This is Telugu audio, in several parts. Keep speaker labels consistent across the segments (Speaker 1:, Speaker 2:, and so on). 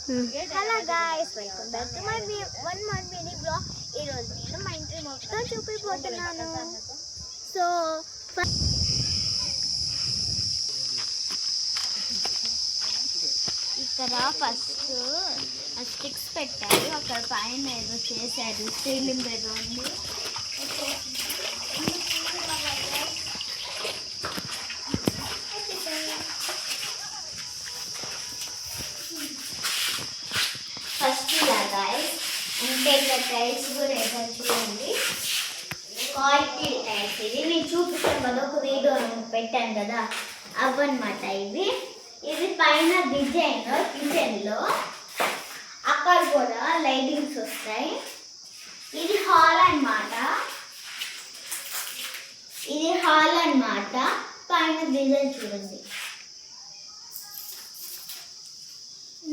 Speaker 1: Hello guys, welcome back to my one more mini blog. ఈరోజు నేను మా ఇంటి మొత్తం చూపిపోతున్నాను. సో ఇక్కడ ఫస్ట్ స్టిక్స్ పెట్టారు, అక్కడ పైన ఏదో చేశారు, సీలింగ్ ఏదో ఉంది. ఫస్ట్ ఇలా గాయ్స్, అంటే ఇక్కడ టైల్స్ కూడా వేసారు చూడండి. క్వాలిటీ టైల్స్ ఇది నేను చూపిస్తాను కదా, ఒక వీడియో పెట్టాను కదా, అవన్నమాట ఇవి. ఇది పైన డిజైన్ కిచెన్లో, అక్కడ కూడా లైటింగ్స్ వస్తాయి. ఇది హాల్ అన్నమాట, ఇది హాల్ అన్నమాట. పైన డిజైన్ చూడండి.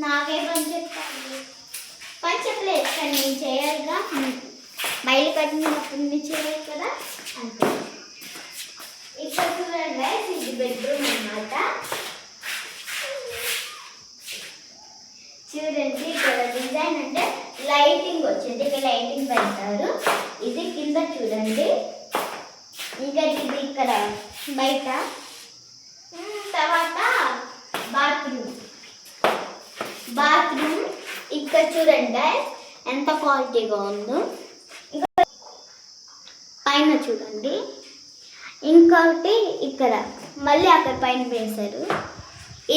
Speaker 1: నాకే పని చెప్తాను, పని చెప్పలేదు కానీ నేను చేయాలిగా, మైలు కట్టినప్పుడు నేను చేయాలి కదా అంతే. ఇక్కడ చూడండి, ఇది బెడ్రూమ్ అన్నమాట. చూడండి ఇక్కడ డిజైన్ అంటే లైటింగ్ వచ్చింది, ఇక్కడ లైటింగ్ పెడతారు. ఇది కింద చూడండి, ఇంకా ఇది ఇక్కడ బయట. తర్వాత బాత్రూమ్ ఇక్కడ చూడండి ఎంత క్వాలిటీగా ఉందో. ఇంకా పైన చూడండి, ఇంకొకటి ఇక్కడ మళ్ళీ అక్కడ పైన వేశారు.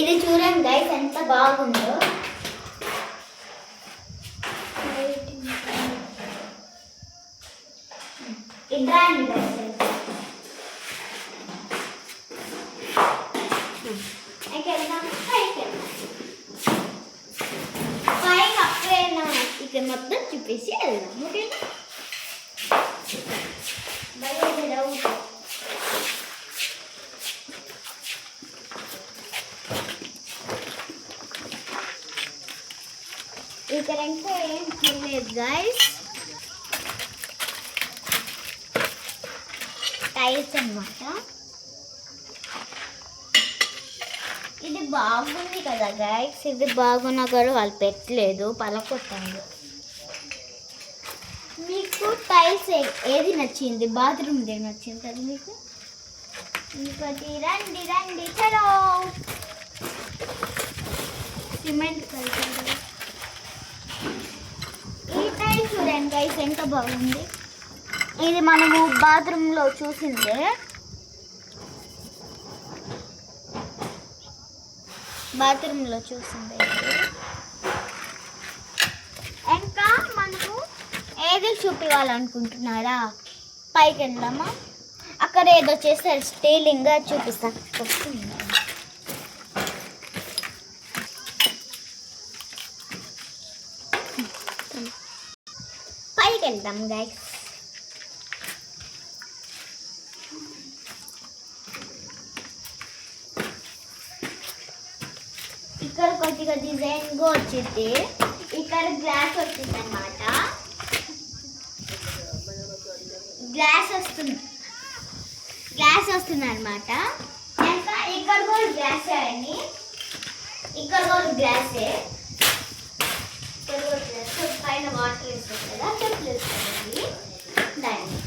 Speaker 1: ఇది చూడండి గైస్ ఎంత బాగుందో. ఇద్రాండి గైస్, ఇక్కడ మొత్తం చూపించి వెళ్దాం. ఓకేనా, ఇక్కడంటే ఏం చూడలేదు గైస్, టైల్స్ అన్నమాట. ఇది బాగుంది కదా గైస్, ఇది బాగున్నా కూడా వాళ్ళు పెట్టలేదు, పలకొట్టారు. మీకు టైల్స్ ఏది నచ్చింది, బాత్రూమ్ ఏది నచ్చింది కదా మీకు? ఇంకోటి రండి రండి, చలో సిమెంట్ కలిపి ఈ టైల్స్ చూడండి గైస్ ఎంత బాగుంది. ఇది మనము బాత్రూంలో చూసిందే, బాత్రూంలో చూసిందే. ఇంకా మనకు ఏది చూపించాలనుకుంటున్నారా? పైకి వెళ్దామా? అక్కడ ఏదో చేస్తారు స్టీలింగ్, చూపిస్తాను. పైకి వెళ్దాం గైస్. ఇక్కడ కొద్దిగా డిజైన్గా వచ్చింది, ఇక్కడ గ్లాస్ వచ్చింది అన్నమాట. గ్లాస్ వస్తుంది అనమాట. ఇంకా ఇక్కడ కూడా గ్లాసే అండి, ఇక్కడ కూడా గ్లాసే. ఇక్కడ కూడా గ్లాస్, పైన వాటర్ వేస్తుంది కదా, చెట్లు వేస్తుంది దాన్ని.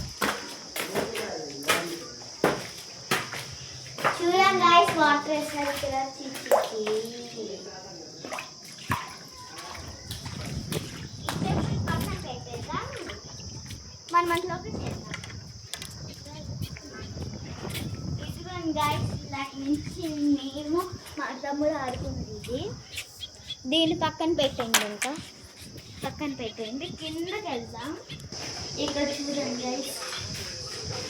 Speaker 1: చూడండి గైస్, వాటర్ వేస్తారు ఇక్కడ. పక్కన పెట్టేద్దాం, మన మనలోకి చేద్దాం. ఇదిగోండి గైస్, ఇలా నుంచి మేము మా తమ్ముడు ఆడుకుంది. దీన్ని పక్కన పెట్టండి, ఇంకా పక్కన పెట్టండి. కిందకి వెళ్దాం. ఇక్కడ చూడండి గైస్,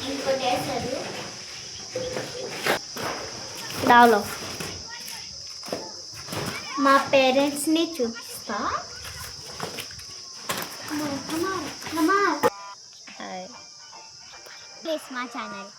Speaker 1: ఇంకోటి వేస్తారు దాలో. మా పేరెంట్స్ని చూపిస్తా. ప్లీజ్ మా ఛానల్.